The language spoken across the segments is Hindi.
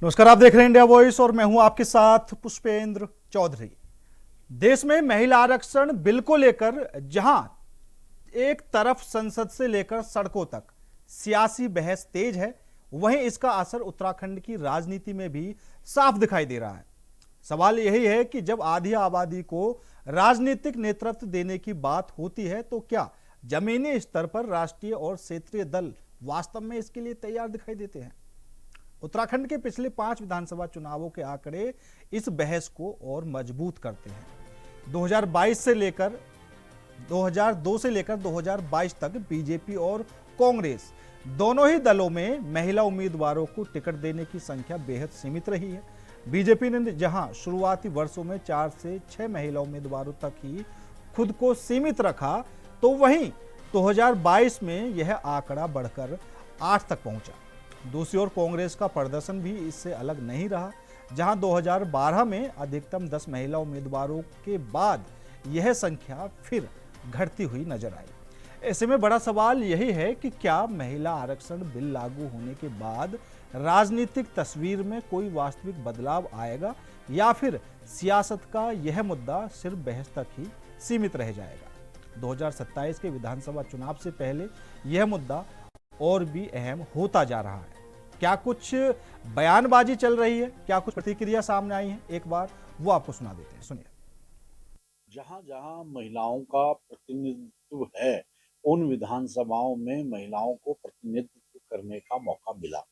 नमस्कार, आप देख रहे हैं इंडिया वॉइस और मैं हूं आपके साथ पुष्पेंद्र चौधरी। देश में महिला आरक्षण बिल को लेकर जहां एक तरफ संसद से लेकर सड़कों तक सियासी बहस तेज है, वहीं इसका असर उत्तराखंड की राजनीति में भी साफ दिखाई दे रहा है। सवाल यही है कि जब आधी आबादी को राजनीतिक नेतृत्व देने की बात होती है तो क्या जमीनी स्तर पर राष्ट्रीय और क्षेत्रीय दल वास्तव में इसके लिए तैयार दिखाई देते हैं? उत्तराखंड के पिछले 5 विधानसभा चुनावों के आंकड़े इस बहस को और मजबूत करते हैं। 2022 से लेकर 2002 से लेकर 2022 तक बीजेपी और कांग्रेस दोनों ही दलों में महिला उम्मीदवारों को टिकट देने की संख्या बेहद सीमित रही है। बीजेपी ने जहां शुरुआती वर्षों में 4 से 6 महिला उम्मीदवारों तक ही खुद को सीमित रखा, तो वहीं 2022 में यह आंकड़ा बढ़कर 8 तक पहुंचा। दूसरी ओर कांग्रेस का प्रदर्शन भी इससे अलग नहीं रहा, जहां 2012 में अधिकतम 10 महिला उम्मीदवारों के बाद यह संख्या फिर घटती हुई नजर आई। ऐसे में बड़ा सवाल यही है कि क्या महिला आरक्षण बिल लागू होने के बाद राजनीतिक तस्वीर में कोई वास्तविक बदलाव आएगा या फिर सियासत का यह मुद्दा सिर्फ बहस तक ही सीमित रह जाएगा। 2027 के विधानसभा चुनाव से पहले यह मुद्दा और भी अहम होता जा रहा है। क्या कुछ बयानबाजी चल रही है, क्या कुछ प्रतिक्रिया सामने आई है, एक बार वो आपको सुना देते हैं, सुनिए। जहां जहां महिलाओं का प्रतिनिधित्व है, उन विधानसभाओं में महिलाओं को प्रतिनिधित्व करने का मौका मिला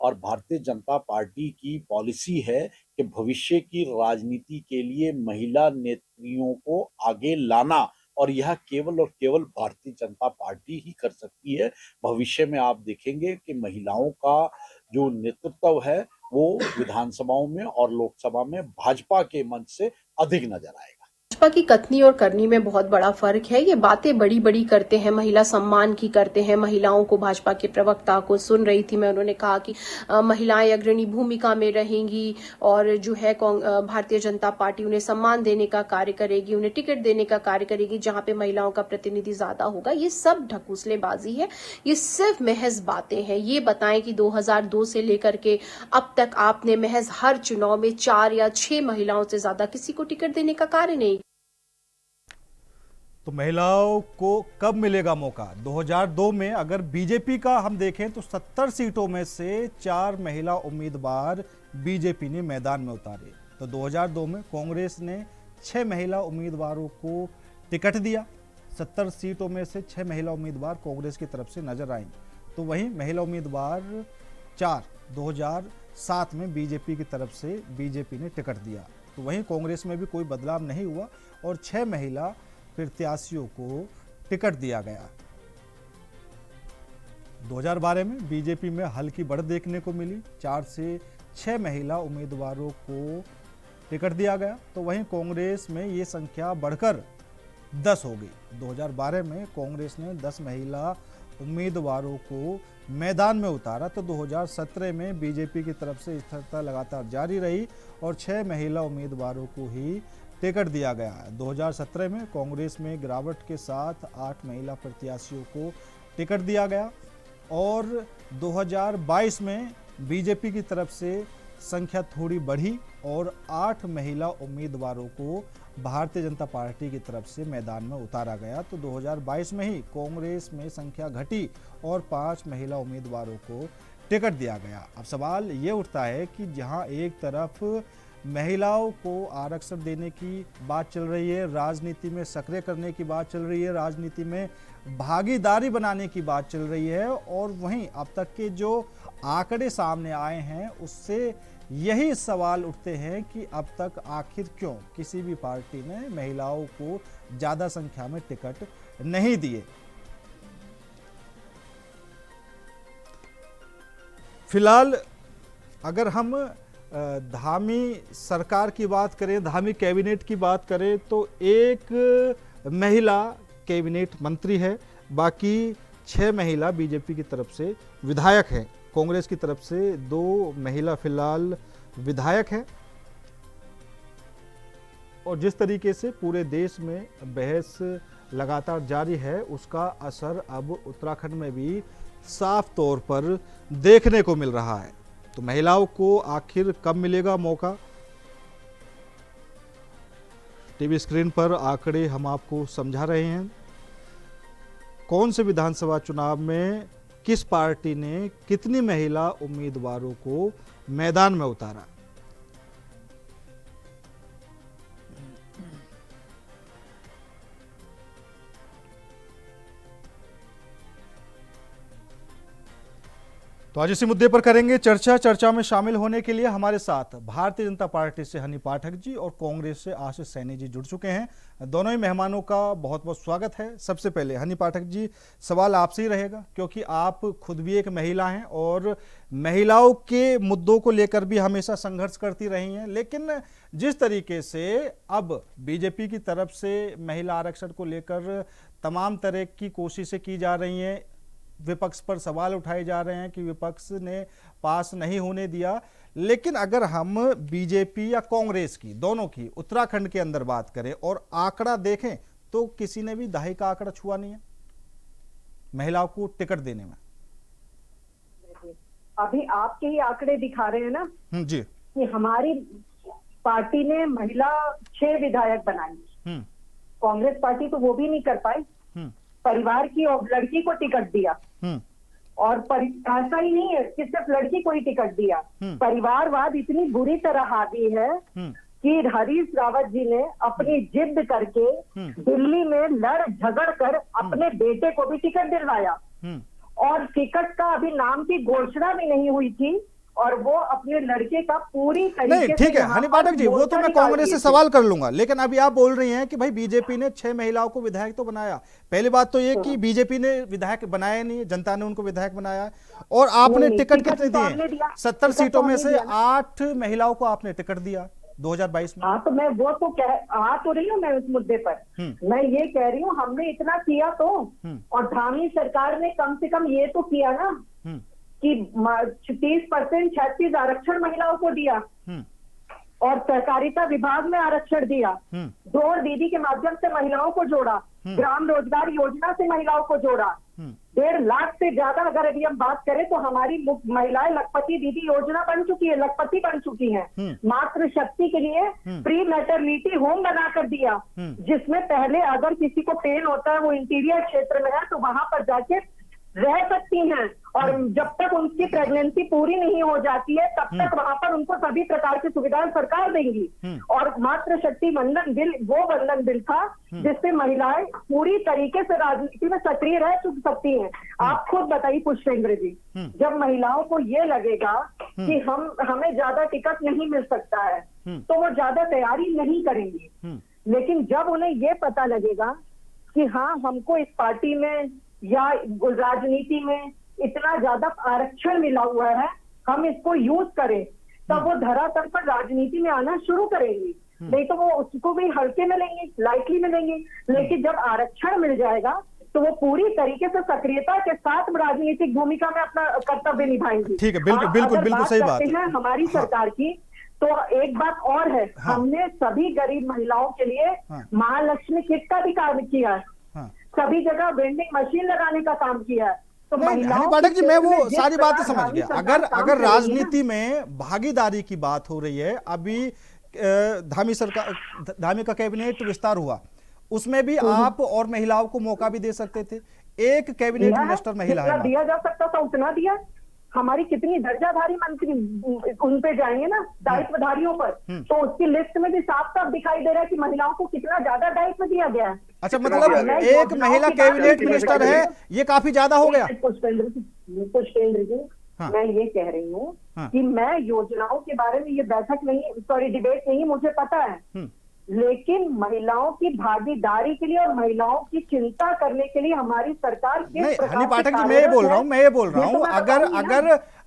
और भारतीय जनता पार्टी की पॉलिसी है कि भविष्य की राजनीति के लिए महिला नेत्रियों को आगे लाना, और यह केवल और केवल भारतीय जनता पार्टी ही कर सकती है। भविष्य में आप देखेंगे कि महिलाओं का जो नेतृत्व है वो विधानसभाओं में और लोकसभा में भाजपा के मंच से अधिक नजर आएगा। भाजपा की कथनी और करनी में बहुत बड़ा फर्क है। ये बातें बड़ी बड़ी करते हैं, महिला सम्मान की करते हैं। महिलाओं को, भाजपा के प्रवक्ता को सुन रही थी मैं, उन्होंने कहा कि महिलाएं अग्रणी भूमिका में रहेंगी और जो है भारतीय जनता पार्टी उन्हें सम्मान देने का कार्य करेगी, उन्हें टिकट देने का कार्य करेगी जहां पे महिलाओं का प्रतिनिधि ज्यादा होगा। ये सब ढकोसलेबाजी है, ये सिर्फ महज बातें हैं। ये बताएं कि 2002 से लेकर के अब तक आपने महज हर चुनाव में 4 या 6 महिलाओं से ज्यादा किसी को टिकट देने का कार्य नहीं। तो महिलाओं को कब मिलेगा मौका? 2002 में अगर बीजेपी का हम देखें तो 70 सीटों में से 4 महिला उम्मीदवार बीजेपी ने मैदान में उतारे। तो 2002 में कांग्रेस ने 6 महिला उम्मीदवारों को टिकट दिया। 70 सीटों में से 6 महिला उम्मीदवार कांग्रेस की तरफ से नजर आई। तो वहीं महिला उम्मीदवार 4 2007 में बीजेपी की तरफ से बीजेपी ने टिकट दिया। तो वहीं कांग्रेस में भी कोई बदलाव नहीं हुआ और 6 महिला प्रत्याशियों को टिकट दिया गया। 2012 में बीजेपी में हल्की बढ़त देखने को मिली, 4 से 6 महिला उम्मीदवारों को टिकट दिया गया। तो वहीं कांग्रेस में ये संख्या बढ़कर 10 हो गई। 2012 में कांग्रेस ने 10 महिला उम्मीदवारों को मैदान में उतारा। तो 2017 में बीजेपी की तरफ से स्थिरता लगातार जारी रही और 6 महिला उम्मीदवारों को ही टिकट दिया गया। 2017 में कांग्रेस में गिरावट के साथ 8 महिला प्रत्याशियों को टिकट दिया गया और 2022 में बीजेपी की तरफ से संख्या थोड़ी बढ़ी और 8 महिला उम्मीदवारों को भारतीय जनता पार्टी की तरफ से मैदान में उतारा गया। तो 2022 में ही कांग्रेस में संख्या घटी और 5 महिला उम्मीदवारों को टिकट दिया गया। अब सवाल ये उठता है कि जहां एक तरफ महिलाओं को आरक्षण देने की बात चल रही है, राजनीति में सक्रिय करने की बात चल रही है, राजनीति में भागीदारी बनाने की बात चल रही है, और वहीं अब तक के जो आंकड़े सामने आए हैं उससे यही सवाल उठते हैं कि अब तक आखिर क्यों किसी भी पार्टी ने महिलाओं को ज्यादा संख्या में टिकट नहीं दिए। फिलहाल अगर हम धामी सरकार की बात करें, धामी कैबिनेट की बात करें, तो एक महिला कैबिनेट मंत्री है, बाकी 6 महिला बीजेपी की तरफ से विधायक हैं। कांग्रेस की तरफ से 2 महिला फिलहाल विधायक हैं। और जिस तरीके से पूरे देश में बहस लगातार जारी है, उसका असर अब उत्तराखंड में भी साफ तौर पर देखने को मिल रहा है। तो महिलाओं को आखिर कब मिलेगा मौका? टीवी स्क्रीन पर आंकड़े हम आपको समझा रहे हैं। कौन से विधानसभा चुनाव में किस पार्टी ने कितनी महिला उम्मीदवारों को मैदान में उतारा? तो आज इसी मुद्दे पर करेंगे चर्चा। चर्चा में शामिल होने के लिए हमारे साथ भारतीय जनता पार्टी से हनी पाठक जी और कांग्रेस से आशीष सैनी जी जुड़ चुके हैं। दोनों ही मेहमानों का बहुत बहुत स्वागत है। सबसे पहले हनी पाठक जी, सवाल आपसे ही रहेगा क्योंकि आप खुद भी एक महिला हैं और महिलाओं के मुद्दों को लेकर भी हमेशा संघर्ष करती रही हैं, लेकिन जिस तरीके से अब बीजेपी की तरफ से महिला आरक्षण को लेकर तमाम तरह की कोशिशें की जा रही हैं, विपक्ष पर सवाल उठाए जा रहे हैं कि विपक्ष ने पास नहीं होने दिया, लेकिन अगर हम बीजेपी या कांग्रेस की, दोनों की उत्तराखंड के अंदर बात करें और आंकड़ा देखें तो किसी ने भी दहाई का आंकड़ा छुआ नहीं है महिलाओं को टिकट देने में। अभी आपके ही आंकड़े दिखा रहे हैं ना जी, कि हमारी पार्टी ने महिला 6 विधायक बनाई। कांग्रेस पार्टी तो वो भी नहीं कर पाई। परिवार की और लड़की को टिकट दिया और ऐसा ही नहीं है कि सिर्फ लड़की को ही टिकट दिया। परिवारवाद इतनी बुरी तरह हावी है कि हरीश रावत जी ने अपनी जिद करके दिल्ली में लड़ झगड़ कर अपने बेटे को भी टिकट दिलवाया और टिकट का अभी नाम की घोषणा भी नहीं हुई थी और वो अपने लड़के का पूरी तरीके नहीं, ठीक है हनी पाठक जी, वो तो मैं कांग्रेस से सवाल कर लूंगा, लेकिन अभी आप बोल रही हैं कि भाई बीजेपी ने 6 महिलाओं को विधायक तो बनाया। पहली बात तो ये कि बीजेपी ने विधायक बनाया नहीं, जनता ने उनको विधायक बनाया और आपने टिकट कितने दिए? 70 सीटों में से 8 महिलाओं को आपने टिकट दिया 2022 में। हाँ, तो मैं वो तो आ तो रही हूँ मैं उस मुद्दे पर। मैं ये कह रही हूँ हमने इतना किया तो, और धामी सरकार ने कम से कम ये तो किया ना कि 30% 36 आरक्षण महिलाओं को दिया और सहकारिता विभाग में आरक्षण दिया। 2 दीदी के माध्यम से महिलाओं को जोड़ा, ग्राम रोजगार योजना से महिलाओं को जोड़ा। 1.5 लाख से ज्यादा अगर अभी हम बात करें तो हमारी महिलाएं लखपति दीदी योजना बन चुकी है, लखपति बन चुकी हैं। मातृ शक्ति के लिए प्री मैटरनिटी होम बनाकर दिया, जिसमें पहले अगर किसी को पेन होता है, वो इंटीरियर क्षेत्र में है, तो वहां पर जाके रह सकती हैं और जब तक उनकी प्रेगनेंसी पूरी नहीं हो जाती है तब तक वहां पर उनको सभी प्रकार की सुविधाएं सरकार देंगी। और मातृ शक्ति वंदन बिल वो वंदन बिल था जिससे महिलाएं पूरी तरीके से राजनीति में सक्रिय रह सकती हैं। आप खुद बताइए पुष्पेंद्र जी, जब महिलाओं को ये लगेगा कि हमें ज्यादा टिकट नहीं मिल सकता है तो वो ज्यादा तैयारी नहीं करेंगी, लेकिन जब उन्हें ये पता लगेगा कि हाँ हमको इस पार्टी में या राजनीति में इतना ज्यादा आरक्षण मिला हुआ है, हम इसको यूज करें, तब वो धरातल पर राजनीति में आना शुरू करेंगी। नहीं तो वो उसको भी हल्के में लेंगे, लाइटली में लेंगे, लेकिन जब आरक्षण मिल जाएगा तो वो पूरी तरीके से सक्रियता के साथ राजनीतिक भूमिका में अपना कर्तव्य निभाएंगी। ठीक है, बिल्कुल बिल्कुल बिल्कुल सही बात है। हमारी सरकार की तो एक बात और है, हमने सभी गरीब महिलाओं के लिए महालक्ष्मी किट का भी काम किया है, सभी जगह वेंडिंग मशीन लगाने का काम किया है। तो हनी पाठक जी, मैं वो सारी बातें समझ गया। अगर राजनीति में भागीदारी की बात हो रही है, अभी धामी का कैबिनेट विस्तार हुआ, उसमें भी आप और महिलाओं को मौका भी दे सकते थे। एक कैबिनेट मिनिस्टर महिला है, दिया जा सकता था उतना दिया। हमारी कितनी दर्जाधारी मंत्री उन पे जाएंगे ना दायित्वधारियों पर, तो उसकी लिस्ट में भी साफ साफ दिखाई दे रहा है कि महिलाओं को कितना ज्यादा दायित्व दिया गया है। अच्छा, मतलब एक महिला कैबिनेट मिनिस्टर है, ये काफी ज्यादा हो गया। पुष्पेंद्र जी, मैं ये कह रही हूँ कि मैं योजनाओं के बारे में ये बैठक नहीं, सॉरी डिबेट नहीं, मुझे पता है, लेकिन महिलाओं की भागीदारी के लिए और महिलाओं की चिंता करने के लिए हमारी सरकार नहीं, हनी पाठक जी, मैं ये बोल रहा हूँ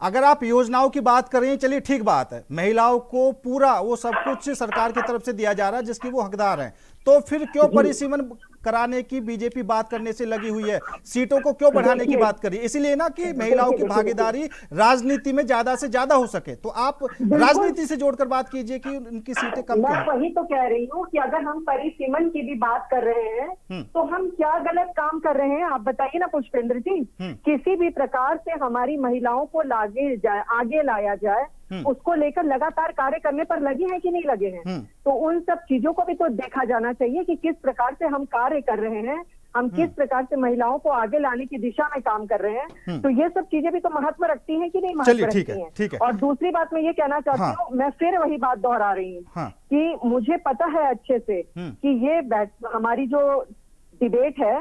अगर आप योजनाओं की बात करें, चलिए ठीक बात है, महिलाओं को पूरा वो सब कुछ सरकार की तरफ से दिया जा रहा है जिसकी वो हकदार हैं, तो फिर क्यों परिसीमन कराने की बीजेपी बात करने से लगी हुई है? सीटों को क्यों बढ़ाने की बात करी? इसीलिए ना कि महिलाओं की भागीदारी राजनीति में ज्यादा से ज्यादा हो सके। तो आप राजनीति से जोड़कर बात कीजिए कि उनकी सीटें कम क्यों? मैं वही तो कह रही हूँ कि अगर हम परिसीमन की भी बात कर रहे हैं तो हम क्या गलत काम कर रहे हैं? आप बताइए ना पुष्पेंद्र जी। किसी भी प्रकार से हमारी महिलाओं को आगे लाया जाए, उसको लेकर लगातार कार्य करने पर लगे हैं कि नहीं लगे हैं। तो उन सब चीजों को भी तो देखा जाना चाहिए कि किस प्रकार से हम कार्य कर रहे हैं, हम किस प्रकार से महिलाओं को आगे लाने की दिशा में काम कर रहे हैं। तो ये सब चीजें भी तो महत्व रखती हैं कि नहीं महत्व रखती हैं। ठीक है। और दूसरी बात मैं ये कहना चाहती हूँ, मैं फिर वही बात दोहरा रही हूँ कि मुझे पता है अच्छे से कि ये हमारी जो डिबेट है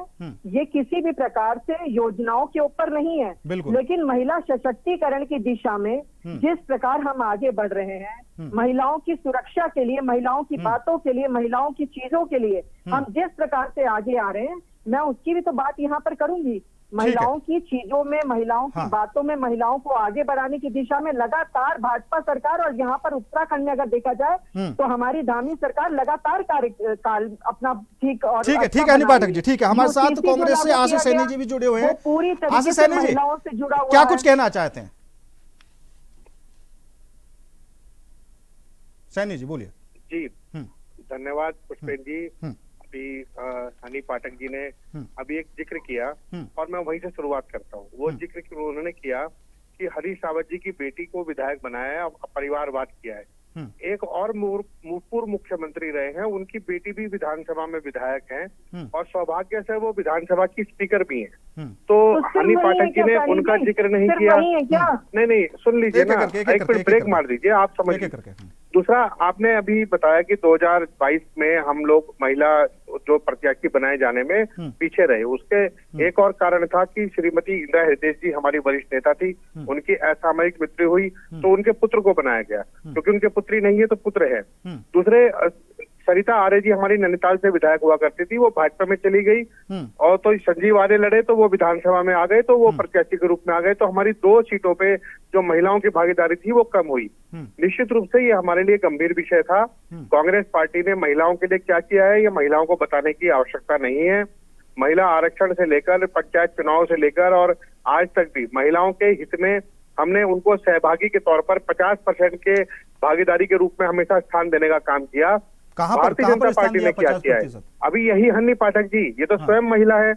ये किसी भी प्रकार से योजनाओं के ऊपर नहीं है, लेकिन महिला सशक्तिकरण की दिशा में जिस प्रकार हम आगे बढ़ रहे हैं, महिलाओं की सुरक्षा के लिए, महिलाओं की बातों के लिए, महिलाओं की चीजों के लिए हम जिस प्रकार से आगे आ रहे हैं, मैं उसकी भी तो बात यहाँ पर करूंगी। महिलाओं की चीजों में, महिलाओं की बातों में, महिलाओं को आगे बढ़ाने की दिशा में लगातार भाजपा सरकार, और यहाँ पर उत्तराखंड में अगर देखा जाए तो हमारी धामी सरकार लगातार कार्य अपना ठीक है हनी पाठक जी, ठीक है। हमारे साथ कांग्रेस से आशीष सैनी जी भी जुड़े हुए हैं। पूरी तरीके से महिलाओं से जुड़ा हुआ क्या कुछ कहना चाहते हैं? सैनी जी बोलिए। जी धन्यवाद पुष्पेंद्र जी। अभी हनी पाठक जी ने अभी एक जिक्र किया और मैं वहीं से शुरुआत करता हूँ। वो जिक्र उन्होंने किया कि हरीश रावत जी की बेटी को विधायक बनाया है और परिवारवाद किया है। एक और पूर्व मुख्यमंत्री रहे हैं, उनकी बेटी भी विधानसभा में विधायक हैं और सौभाग्य से वो विधानसभा की स्पीकर भी हैं। तो हनी पाठक जी ने उनका जिक्र नहीं किया। नहीं सुन लीजिए ना, एक मिनट ब्रेक मार दीजिए, आप समझिए। दूसरा, आपने अभी बताया कि 2022 में हम लोग महिला जो प्रत्याशी बनाए जाने में पीछे रहे। उसके एक और कारण था कि श्रीमती इंदिरा हृदय जी हमारी वरिष्ठ नेता थी, उनकी असामयिक मृत्यु हुई तो उनके पुत्र को बनाया गया, क्योंकि उनके पुत्री नहीं है तो पुत्र है। दूसरे, सरिता आर्य जी हमारी नैनीताल से विधायक हुआ करती थी, वो भाजपा में चली गई और तो संजीव आर्य लड़े तो वो विधानसभा में आ गए, तो वो प्रत्याशी के रूप में आ गए। तो हमारी 2 सीटों पे जो महिलाओं की भागीदारी थी वो कम हुई। निश्चित रूप से ये हमारे लिए गंभीर विषय था। कांग्रेस पार्टी ने महिलाओं के लिए क्या किया है ये महिलाओं को बताने की आवश्यकता नहीं है। महिला आरक्षण से लेकर पंचायत चुनाव से लेकर और आज तक भी महिलाओं के हित में हमने उनको सहभागी के तौर पर 50% के भागीदारी के रूप में हमेशा स्थान देने का काम किया। भारतीय जनता पार्टी ने क्या किया है? अभी यही हनी पाठक जी, ये तो स्वयं महिला है,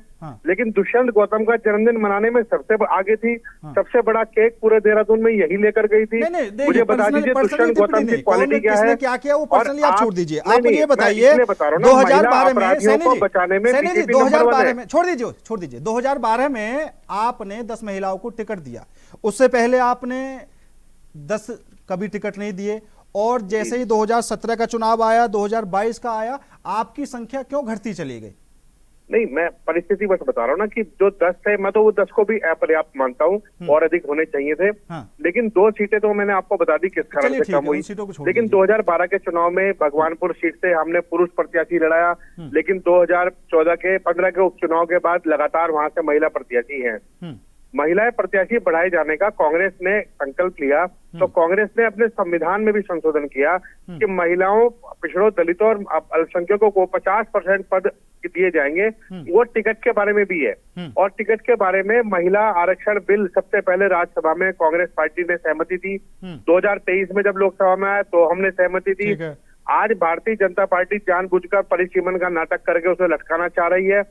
लेकिन दुष्यंत गौतम का जन्मदिन मनाने में सबसे आगे थी। सबसे बड़ा केक पूरे देहरादून में यही लेकर गई थी। मुझे बता दीजिए दुष्यंत गौतम की क्वालिटी क्या है? क्या किया वो पर्सनली आप छोड़ दीजिए। आप ये बताइए 2012 में बचाने में 2012 में छोड़ दीजिए 2012 में आपने 10 महिलाओं को टिकट दिया। उससे पहले आपने 10 कभी टिकट नहीं दिए, और जैसे ही 2017 का चुनाव आया, 2022 का आया, आपकी संख्या क्यों घटती चली गई? नहीं, मैं परिस्थिति बस बता रहा हूँ ना कि जो 10 थे, मैं तो वो 10 को भी अपर्याप्त मानता हूँ, और अधिक होने चाहिए थे। लेकिन 2 सीटें तो मैंने आपको बता दी किस कारण से कम हुई। लेकिन 2012 के चुनाव में भगवानपुर सीट से हमने पुरुष प्रत्याशी लड़ाया, लेकिन 2014 के 15 के उपचुनाव के बाद लगातार वहां से महिला प्रत्याशी है। महिलाएं प्रत्याशी बढ़ाए जाने का कांग्रेस ने संकल्प लिया, तो कांग्रेस ने अपने संविधान में भी संशोधन किया कि महिलाओं, पिछड़ों, दलितों और अल्पसंख्यकों को 50% पद दिए जाएंगे। वो टिकट के बारे में भी है, और टिकट के बारे में महिला आरक्षण बिल सबसे पहले राज्यसभा में कांग्रेस पार्टी ने सहमति दी। 2023 में जब लोकसभा में आया तो हमने सहमति दी। आज भारतीय जनता पार्टी जानबूझकर परिसीमन का नाटक करके उसे लटकाना चाह रही है।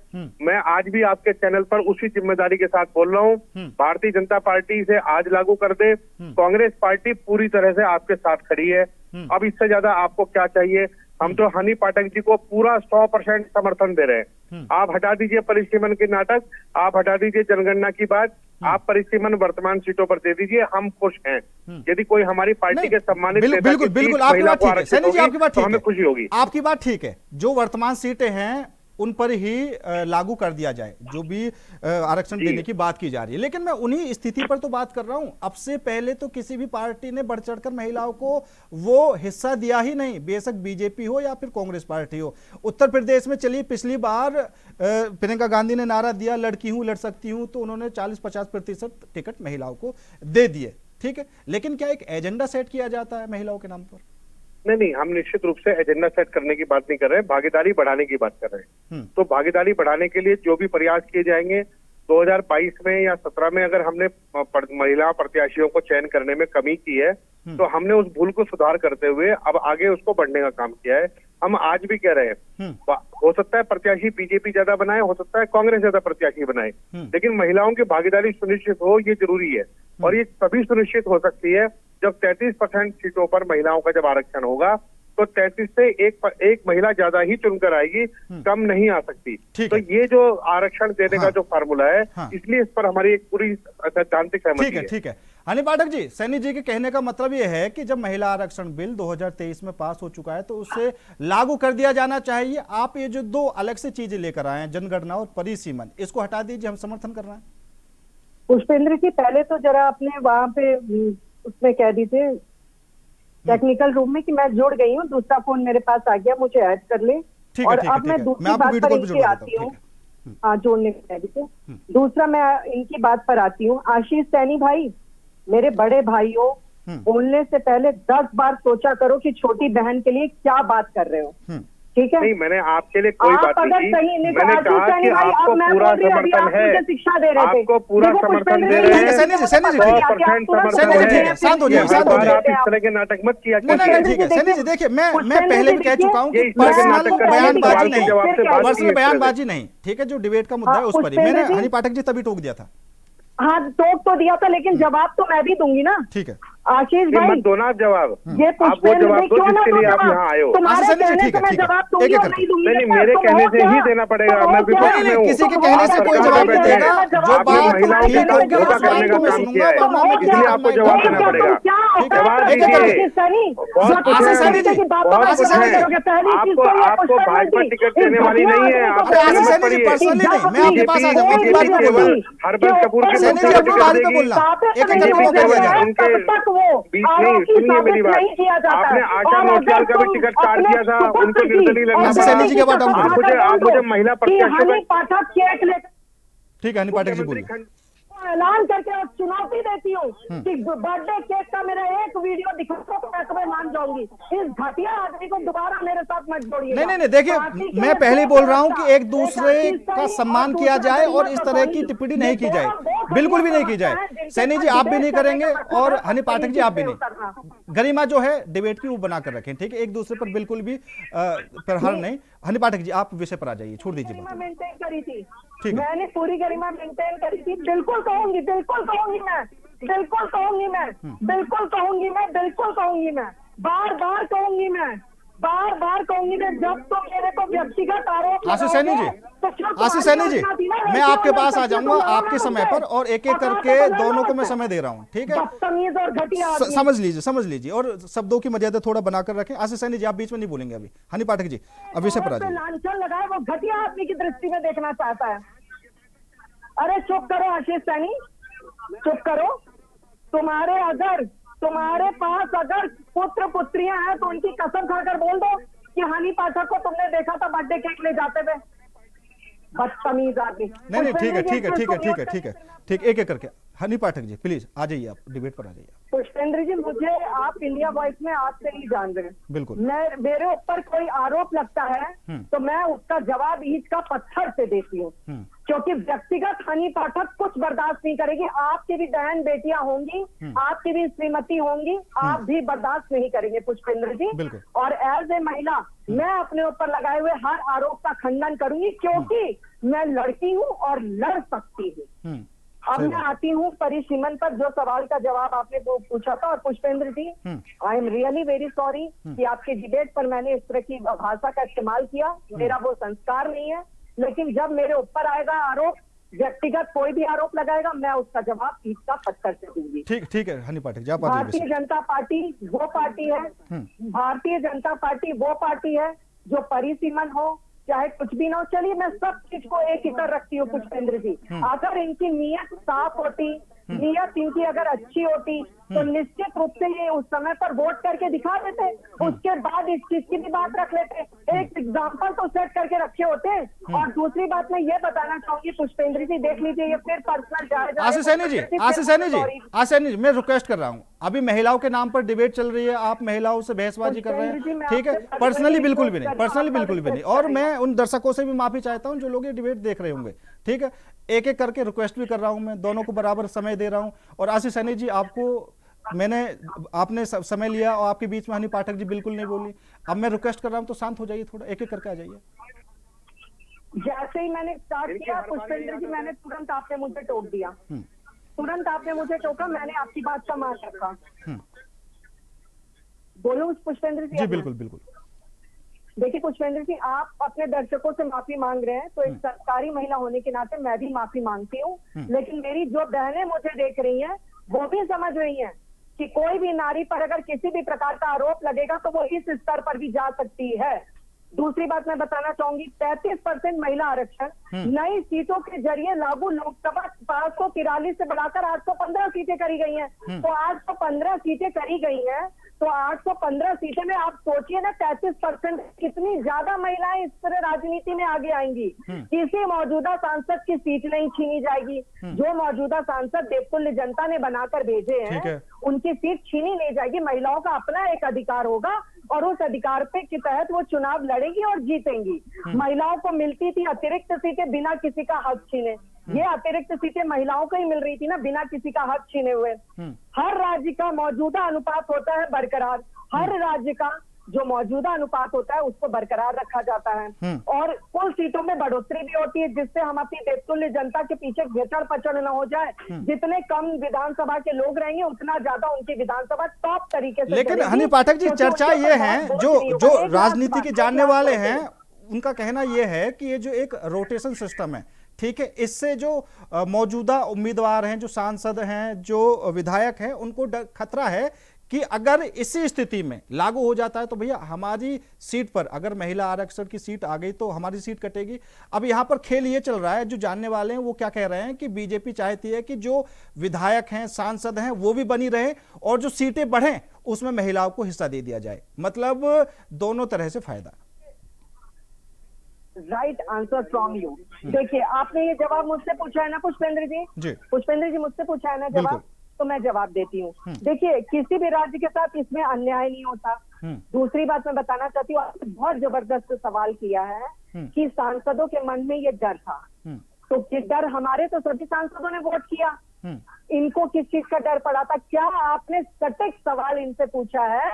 मैं आज भी आपके चैनल पर उसी जिम्मेदारी के साथ बोल रहा हूँ, भारतीय जनता पार्टी इसे आज लागू कर दे। कांग्रेस पार्टी पूरी तरह से आपके साथ खड़ी है। अब इससे ज्यादा आपको क्या चाहिए? हम तो हनी पाठक जी को पूरा 100% समर्थन दे रहे हैं। आप हटा दीजिए परिसीमन के नाटक, आप हटा दीजिए जनगणना की बात, आप परिसीमन वर्तमान सीटों पर दे दीजिए, हम खुश हैं। यदि कोई हमारी पार्टी के सम्मानित बिल्कुल आपकी बात ठीक है सैनी जी, आपकी बात ठीक है, हमें खुशी होगी। आपकी बात ठीक है, जो वर्तमान सीटें हैं उन पर ही लागू कर दिया जाए, जो भी आरक्षण देने की बात की जा रही है। लेकिन मैं उन्हीं स्थिति पर तो बात कर रहा हूं। अब से पहले तो किसी भी पार्टी ने बढ़ चढ़कर महिलाओं को वो हिस्सा दिया ही नहीं, बेशक बीजेपी हो या फिर कांग्रेस पार्टी हो। उत्तर प्रदेश में चलिए, पिछली बार प्रियंका गांधी ने नारा दिया लड़की हूं लड़ सकती हूं, तो उन्होंने 40-50% टिकट महिलाओं को दे दिए, ठीक है। लेकिन क्या एक एजेंडा सेट किया जाता है महिलाओं के नाम पर? नहीं, हम निश्चित रूप से एजेंडा सेट करने की बात नहीं कर रहे हैं, भागीदारी बढ़ाने की बात कर रहे हैं। तो भागीदारी बढ़ाने के लिए जो भी प्रयास किए जाएंगे, 2022 में या 17 में अगर हमने महिला प्रत्याशियों को चयन करने में कमी की है, तो हमने उस भूल को सुधार करते हुए अब आगे उसको बढ़ने का काम किया है। हम आज भी कह रहे हैं, हो सकता है प्रत्याशी बीजेपी ज्यादा बनाए, हो सकता है कांग्रेस ज्यादा प्रत्याशी बनाए, लेकिन महिलाओं की भागीदारी सुनिश्चित हो, ये जरूरी है। और ये तभी सुनिश्चित हो सकती है जब 33% सीटों पर महिलाओं का जब आरक्षण होगा, तो 33 से एक महिला ज्यादा ही चुनकर आएगी, कम नहीं आ सकती। तो ये जो आरक्षण देने का जो फार्मूला है, इसलिए इस पर हमारी एक पूरी सैद्धांतिक सहमति है। ठीक है हनी पाठक जी, सैनी जी के कहने का मतलब ये है कि जब महिला आरक्षण बिल 2023 में पास हो चुका है तो उसे लागू कर दिया जाना चाहिए। आप ये जो दो अलग से चीजें लेकर आए हैं, जनगणना और परिसीमन, इसको हटा दीजिए, हम समर्थन कर रहे हैं। पुष्पेंद्र जी, पहले तो जरा आपने वहां पे उसमें कह दीजिए टेक्निकल रूम में कि मैं जुड़ गई हूँ, दूसरा फोन मेरे पास आ गया, मुझे ऐड कर ले। और अब मैं दूसरी बात पर इनकी आती हूँ। हाँ, जोड़ने के लिए दूसरा मैं इनकी बात पर आती हूँ। आशीष सैनी भाई, मेरे बड़े भाइयों, बोलने से पहले 10 बार सोचा करो कि छोटी बहन के लिए क्या बात कर रहे हो, ठीक है? नहीं, मैंने आपके लिए कोई बात नहीं की। मैंने कहा कि आपको पूरा समर्थन है, शिक्षा दे रहे थे, आपको पूरा समर्थन दे रहे हैं, 100% समर्थन है। शांत हो जाइए। आप इस तरह के नाटक मत किया। नहीं, ठीक है सैनी जी, देखिए मैं पहले भी कह चुका हूँ कि पर्सनल बयानबाजी नहीं, ठीक है? जो डिबेट का मुद्दा है उस पर ही मैंने हनी पाठक जी तभी टोक दिया था। हाँ, टोक तो दिया था, लेकिन जवाब तो मैं भी दूंगी ना। ठीक है आशीष भाई, मत दो ना जवाब, ये आप वो जवाब दो जिसके लिए आप यहाँ आए हो। तुम्हारे कहने से मैं जवाब दूंगी और नहीं दूंगी। नहीं, मेरे कहने से ही देना पड़ेगा। मैं विपक्ष में हूँ, किसी के कहने से कोई जवाब नहीं देगा। जो बात महिलाओं के धोखा करने का काम किया है, इसलिए आपको जवाब देना पड़ेगा। जवाब दीजिए। आपको भाजपा टिकट देने वाली नहीं है। हरबंस कपूर के सुनिए मेरी बात, आपने आशा नौटियाल का भी टिकट काट दिया था, उनको निर्दलीय लड़ना। आप मुझे महिला प्रत्याशी। ठीक है हनी पाठक जी बोलिए। ऐलान करके और चुनौती देती हूँ कि बर्थडे केक का मेरा एक वीडियो दिखाओ तो मैं तुम्हें मान जाऊंगी। इस घटिया आदमी को दोबारा मेरे साथ मत जोड़िए। नहीं, देखिए मैं पहले ही बोल रहा हूँ कि एक दूसरे का सम्मान किया जाए और इस तरह की टिप्पणी नहीं की जाए, बिल्कुल भी नहीं की जाए। सैनी जी आप भी नहीं करेंगे और हनी पाठक जी आप भी नहीं। गरिमा जो है डिबेट की वो बनाकर रखें, ठीक है? एक दूसरे पर बिल्कुल भी प्रहार नहीं। हनी पाठक जी आप विषय पर आ जाइए, छोड़ दीजिए। मेंटेन करी थी, ठीक है, मैंने पूरी गरिमा मेंटेन करी थी। बिल्कुल कहूंगी मैं, बिल्कुल कहूंगी मैं, बिल्कुल कहूंगी मैं, बार बार कहूंगी मैं, जब तो मेरे को व्यक्तिगत आरोप। आशीष सैनी जी, मैं आपके पास आ जाऊंगा आपके समय पर और एक एक करके दोनों को मैं समय दे रहा हूँ, ठीक है? समझ लीजिए और शब्दों की मर्यादा थोड़ा बनाकर रखें। आशीष सैनी जी आप बीच में नहीं बोलेंगे अभी। हनी पाठक जी अब विषय पर आ जाइए। लांछन लगाए वो घटिया आदमी की दृष्टि में देखना चाहता है। अरे चुप करो आशीष सैनी, चुप करो। तुम्हारे पास अगर पुत्र पुत्रियां हैं तो उनकी कसम खाकर बोल दो कि हनी पाठक को तुमने देखा था बर्थडे केक ले जाते हुए। बदतमीज आदमी। नहीं, ठीक है, एक एक करके। हनी पाठक जी प्लीज आ जाइए, आप डिबेट पर आ जाइए। पुष्पेंद्र जी, मुझे आप इंडिया वॉइस में आज से नहीं जान रहे। बिल्कुल। मेरे ऊपर कोई आरोप लगता है तो मैं उसका जवाब ईंट का पत्थर से देती हूँ, क्योंकि व्यक्तिगत हनी पाठक कुछ बर्दाश्त नहीं करेगी। आपकी भी बहन बेटियां होंगी, आपकी भी श्रीमती होंगी, आप भी बर्दाश्त नहीं करेंगे पुष्पेंद्र जी। और एज ए महिला मैं अपने ऊपर लगाए हुए हर आरोप का खंडन करूंगी, क्योंकि मैं लड़की हूँ और लड़ सकती हूँ। अब मैं आती हूँ परिसीमन पर, जो सवाल का जवाब आपने वो पूछा था। और Pushpendra ji, I am really very sorry कि आपके डिबेट पर मैंने इस तरह की भाषा का इस्तेमाल किया। मेरा वो संस्कार नहीं है, लेकिन जब मेरे ऊपर आएगा आरोप, व्यक्तिगत कोई भी आरोप लगाएगा, मैं उसका जवाब ईंट का पत्थर से दूंगी। ठीक है हनी पाठक जी। भारतीय जनता पार्टी वो पार्टी है, भारतीय जनता पार्टी वो पार्टी है जो परिसीमन हो चाहे कुछ भी ना हो। चलिए मैं सब चीज को एक ही तरह रखती हूँ पुष्पेंद्र जी। अगर इनकी नीयत साफ होती, नीयत इनकी अगर अच्छी होती तो निश्चित रूप से ये उस समय पर वोट करके दिखा देते, उसके बाद इस चीज की भी बात रख लेते, एक एग्जाम्पल तो सेट करके रखे होते। और दूसरी बात मैं ये बताना चाहूंगी पुष्पेंद्र जी, देख लीजिए ये फिर पर्सनल जाएगा। आशीष सैनी जी मैं रिक्वेस्ट कर रहा हूँ, अभी महिलाओं के नाम पर डिबेट चल रही है, आप महिलाओं से बहसबाजी कर रहे हैं, ठीक है? पर्सनली बिल्कुल भी नहीं। और मैं उन दर्शकों से भी माफी चाहता हूँ जो लोग ये डिबेट देख रहे होंगे, ठीक है? एक एक करके रिक्वेस्ट भी कर रहा हूं, मैं दोनों को बराबर समय दे रहा हूं। और आशीष सैनी जी आपने समय लिया और आपके बीच में हनी पाठक जी बिल्कुल नहीं बोली। अब मैं रिक्वेस्ट कर रहा हूं तो शांत हो जाइए, थोड़ा एक एक करके आ जाइए। जैसे ही मैंने स्टार्ट किया पुष्पेंद्र जी, मैंने तुरंत आपने मुझे टोक दिया। तुरंत आपने मुझे टोका, मैंने आपकी बात का मान रखा। बोलूं पुष्पेंद्र जी जी? बिल्कुल बिल्कुल। देखिए पुष्पेंद्र जी, आप अपने दर्शकों से माफी मांग रहे हैं, तो एक सरकारी महिला होने के नाते मैं भी माफी मांगती हूँ। लेकिन मेरी जो बहनें मुझे देख रही हैं वो भी समझ रही हैं कि कोई भी नारी पर अगर किसी भी प्रकार का आरोप लगेगा तो वो इस स्तर पर भी जा सकती है। दूसरी बात मैं बताना चाहूंगी, 33% महिला आरक्षण नई सीटों के जरिए लागू लोकसभा 543 से बढ़ाकर 815 सीटें करी गई हैं। तो 815 सीटें करी गई हैं, तो 815 सीटें में आप सोचिए ना, 33% कितनी ज्यादा महिलाएं इस तरह राजनीति में आगे आएंगी। किसी मौजूदा सांसद की सीट नहीं छीनी जाएगी। जो मौजूदा सांसद देवतुल्य जनता ने बनाकर भेजे हैं उनकी सीट छीनी नहीं जाएगी। महिलाओं का अपना एक अधिकार होगा और उस अधिकार पे के तहत वो चुनाव लड़ेंगी और जीतेंगी। महिलाओं को मिलती थी अतिरिक्त सीटें बिना किसी का हक छीने, ये अतिरिक्त सीटें महिलाओं को ही मिल रही थी ना, बिना किसी का हक छीने हुए। हर राज्य का मौजूदा अनुपात होता है बरकरार, हर राज्य का जो मौजूदा अनुपात होता है उसको बरकरार रखा जाता है और कुल सीटों में बढ़ोतरी भी होती है, जिससे हम अपनी देवतुल्य जनता के पीछे घचड़ पचड़ न हो जाए। जितने कम विधानसभा के लोग रहेंगे उतना ज्यादा उनकी विधानसभा टॉप तरीके से। लेकिन हनी पाठक जी, चर्चा ये है, जो राजनीति के जानने वाले हैं उनका कहना यह है कि ये जो एक रोटेशन सिस्टम है, ठीक है, इससे जो मौजूदा उम्मीदवार हैं, जो सांसद हैं, जो विधायक हैं, उनको खतरा है कि अगर इसी स्थिति में लागू हो जाता है तो भैया हमारी सीट पर अगर महिला आरक्षण की सीट आ गई तो हमारी सीट कटेगी। अब यहां पर खेल ये चल रहा है, जो जानने वाले हैं वो क्या कह रहे हैं कि बीजेपी चाहती है कि जो विधायक हैं, सांसद हैं, वो भी बनी रहे और जो सीटें बढ़ें उसमें महिलाओं को हिस्सा दे दिया जाए। मतलब दोनों तरह से फायदा। Right answer from you. देखिए, आपने ये जवाब मुझसे पूछा है ना पुष्पेंद्र जी, पुष्पेंद्र जी मुझसे पूछा है ना जवाब, तो मैं जवाब देती हूँ। देखिए, किसी भी राज्य के साथ इसमें अन्याय नहीं होता। दूसरी बात मैं बताना चाहती हूँ, आपने बहुत जबरदस्त सवाल किया है कि सांसदों के मन में ये डर था। तो ये डर, हमारे तो सभी सांसदों ने वोट किया, इनको किस चीज का डर पड़ा था? क्या आपने सटीक सवाल इनसे पूछा है?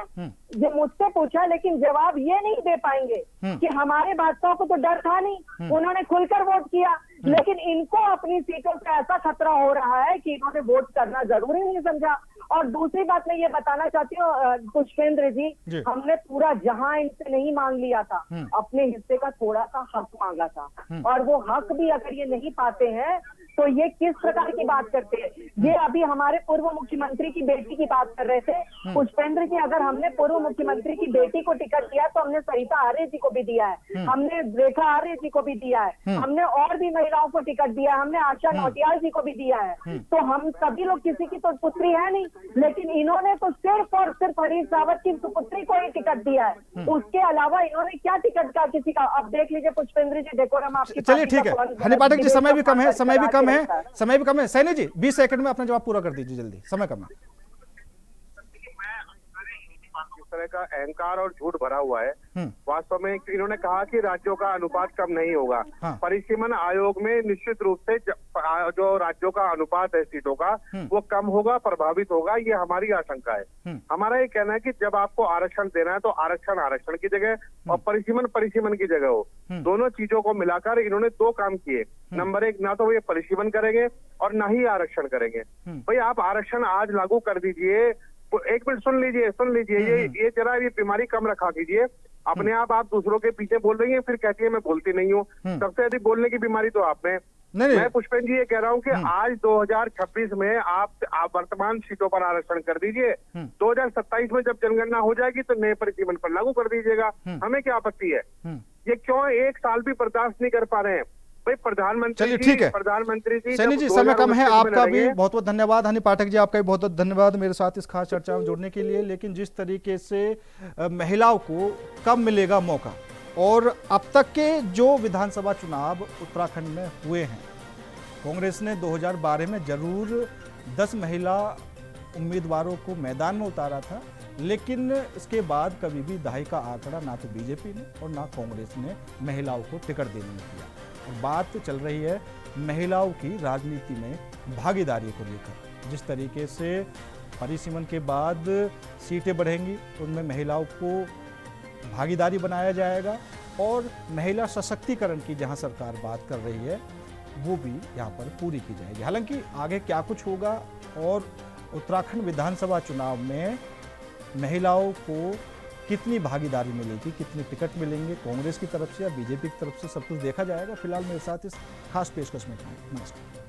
ये मुझसे पूछा, लेकिन जवाब ये नहीं दे पाएंगे कि हमारे बादशाह को तो डर था नहीं, उन्होंने खुलकर वोट किया। लेकिन इनको अपनी सीटों से ऐसा खतरा हो रहा है कि इन्होंने वोट करना जरूरी नहीं समझा। और दूसरी बात मैं ये बताना चाहती हूँ पुष्पेंद्र जी, हमने पूरा जहां इनसे नहीं मांग लिया था, अपने हिस्से का थोड़ा सा हक मांगा था। और वो हक भी अगर ये नहीं पाते हैं तो ये किस प्रकार की बात करते हैं? ये अभी हमारे पूर्व मुख्यमंत्री की बेटी की बात कर रहे थे पुष्पेंद्र जी। अगर हमने पूर्व मुख्यमंत्री की बेटी को टिकट दिया तो हमने सरिता आर्य जी को भी दिया है, हमने रेखा आर्य जी को भी दिया है, हमने और भी महिलाओं को टिकट दिया है, हमने आशा नौटियाल जी को भी दिया है। तो हम सभी लोग किसी की तो पुत्री है नहीं, लेकिन इन्होंने तो सिर्फ और सिर्फ हरीश रावत की सुपुत्री को ही टिकट दिया है। उसके अलावा इन्होंने क्या टिकट का किसी का? अब देख लीजिए पुष्पेंद्र जी, देखो हम आपकी। चलिए ठीक है हनी पाठक जी, समय भी कम है, समय भी कम है। सैनी जी 20 सेकंड में अपना जवाब पूरा कर दीजिए, जल्दी, समय कम है। इस तरह का अहंकार और झूठ भरा हुआ है। वास्तव में इन्होंने कहा कि राज्यों का अनुपात कम नहीं होगा। परिसीमन आयोग में निश्चित रूप से जो राज्यों का अनुपात है सीटों का वो कम होगा, प्रभावित होगा, ये हमारी आशंका है। हमारा ये कहना है कि जब आपको आरक्षण देना है तो आरक्षण आरक्षण की जगह और परिसीमन परिसीमन की जगह हो। दोनों चीजों को मिलाकर इन्होंने दो काम किए। नंबर एक, ना तो वो ये परिसीमन करेंगे और ना ही आरक्षण करेंगे। भाई आप आरक्षण आज लागू कर दीजिए, एक मिनट सुन लीजिए, ये जरा ये बीमारी कम रखा कीजिए। अपने आप दूसरों के पीछे बोल रही हैं, फिर कहती है मैं बोलती नहीं हूँ। सबसे अधिक बोलने की बीमारी तो आप में। मैं पुष्पेंद्र जी ये कह रहा हूँ कि आज 2026 में आप वर्तमान सीटों पर आरक्षण कर दीजिए। 2027 में जब जनगणना हो जाएगी तो नए परिसीमन पर लागू कर दीजिएगा, हमें क्या आपत्ति है? ये क्यों एक साल भी बर्दाश्त नहीं कर पा रहे हैं? प्रधानमंत्री, चलिए ठीक है प्रधानमंत्री जी, सैनी जी समय कम है, आपका भी बहुत बहुत धन्यवाद। हनी पाठक जी आपका भी बहुत बहुत धन्यवाद मेरे साथ इस खास चर्चा में जुड़ने के लिए। लेकिन जिस तरीके से महिलाओं को कब मिलेगा मौका, और अब तक के जो विधानसभा चुनाव उत्तराखंड में हुए हैं, कांग्रेस ने 2012 में जरूर 10 महिला उम्मीदवारों को मैदान में उतारा था, लेकिन इसके बाद कभी भी दहाई का आंकड़ा ना तो बीजेपी ने और ना कांग्रेस ने महिलाओं को टिकट देने में किया। और बात चल रही है महिलाओं की राजनीति में भागीदारी को लेकर। जिस तरीके से परिसीमन के बाद सीटें बढ़ेंगी उनमें महिलाओं को भागीदारी बनाया जाएगा, और महिला सशक्तिकरण की जहां सरकार बात कर रही है वो भी यहाँ पर पूरी की जाएगी। हालांकि आगे क्या कुछ होगा और उत्तराखंड विधानसभा चुनाव में महिलाओं को कितनी भागीदारी मिलेगी, कितने टिकट मिलेंगे कांग्रेस की तरफ से या बीजेपी की तरफ से, सब कुछ देखा जाएगा। फिलहाल मेरे साथ इस खास पेशकश में था। नमस्कार।